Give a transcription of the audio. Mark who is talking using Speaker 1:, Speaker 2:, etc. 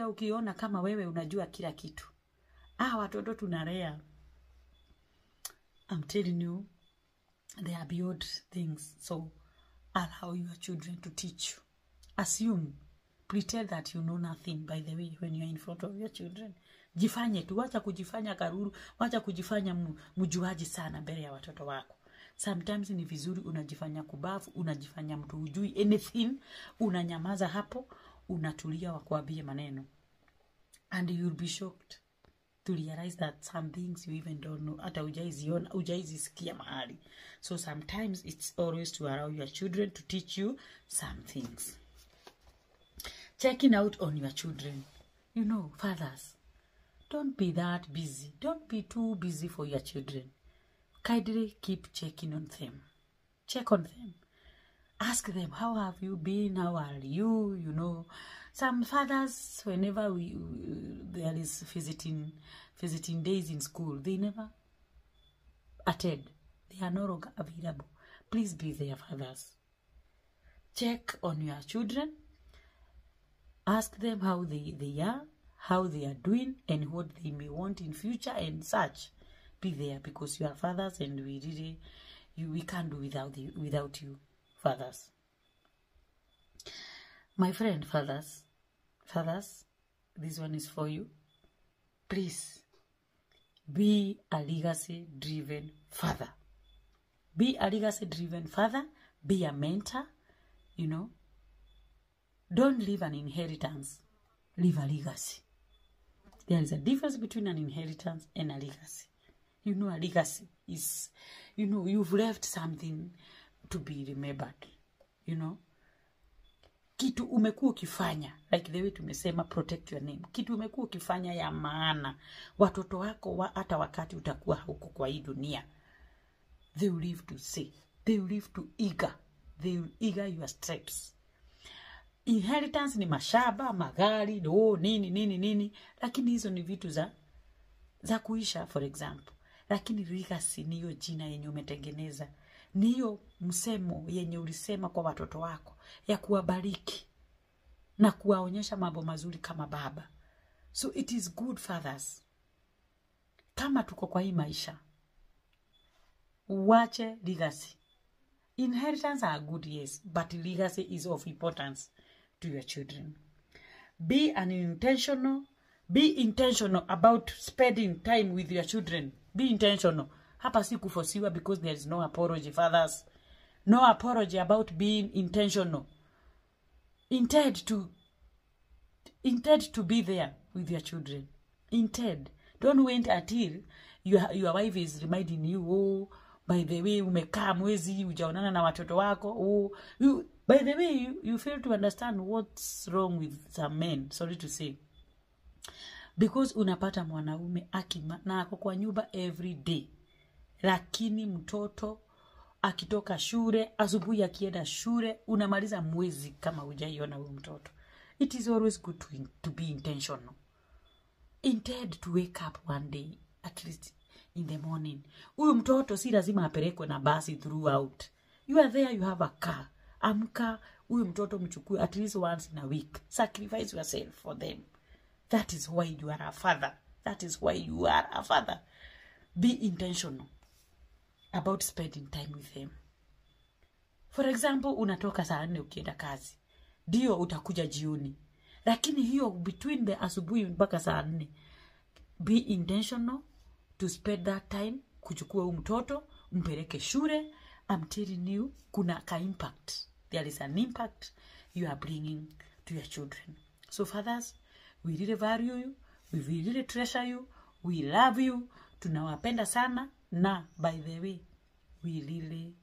Speaker 1: hata ukiona kama wewe unajua kila kitu. Watoto tunalea. I'm telling you, they are beyond things. So allow your children to teach you. Assume, pretend that you know nothing, by the way, when you are in front of your children. Jifanye tu, wacha kujifanya karuru, wacha kujifanya mjuaji sana mbele ya watoto wako. Sometimes ni vizuri unajifanya kubafu, unajifanya mtu hujui anything, unanyamaza hapo, unatulia wakuambie maneno. And you'll be shocked to realize that some things you even don't know, hata hujaiziona, hujaizisikia mahali. So sometimes it's always to allow your children to teach you some things. Checking out on your children. You know, fathers, don't be that busy. Don't be too busy for your children. Kindly keep checking on them. Check on them. Ask them, how have you been? How are you? You know, some fathers, whenever there is visiting days in school, they never attend. They are no longer available. Please be there, fathers. Check on your children. Ask them how they are, how they are doing, and what they may want in future and such. Be there, because you are fathers, and we can't do without you, fathers. My friend, fathers, this one is for you. Please, be a legacy-driven father. Be a legacy-driven father. Be a mentor, you know. Don't leave an inheritance. Leave a legacy. There is a difference between an inheritance and a legacy. You know, a legacy is, you know, you've left something to be remembered. You know. Kitu umekuwa ukifanya, like the way tumesema, protect your name. Kitu umekuwa ukifanya ya maana. Watoto wako hata wakati utakuwa huko kwa hii dunia, they will live to see. They will live to eager. They will eager your steps. Inheritance ni mashamba, magari, nini. Lakini hizo ni vitu za kuisha, for example. Lakini legacy niyo jina yenye umetengeneza. Niyo msemo yenye ulisema kwa watoto wako, ya kuwabariki na kuwaonyesha mambo mazuri kama baba. So it is good, fathers, kama tuko kwa hii maisha, uwache legacy. Inheritance are good, yes, but legacy is of importance to your children. Be intentional about spending time with your children. Be intentional. Hapa si kufosiwa, because there is no apology, fathers. No apology about being intentional. Intend to be there with your children. Intend. Don't wait until your wife is reminding you, by the way, umekaa mwezi hujaonana na watoto wako. By the way, you fail to understand what's wrong with some men, sorry to say. Because unapata mwanaume na ako kwa nyumba every day. Lakini mtoto akitoka shule, asubuhi akienda shule, unamaliza mwezi kama hujaiona huyo mtoto. It is always good to be intentional. Intend to wake up one day, at least in the morning. Huyo mtoto si lazima apelekwe na basi throughout. You are there, you have a car. Amka, huyo mtoto mchukue at least once in a week. Sacrifice yourself for them. That is why you are a father. That is why you are a father. Be intentional about spending time with them. For example, unatoka saa 4 ukienda kazi. Ndio utakuja jioni. Lakini hiyo between the asubuhi mpaka saa 4, be intentional to spend that time kuchukua huyo mtoto, mpeleke shule. I'm telling you, kuna ka impact. There is an impact you are bringing to your children. So fathers, we really value you. We really treasure you. We love you. Tunawapenda sana. Na, by the way, we really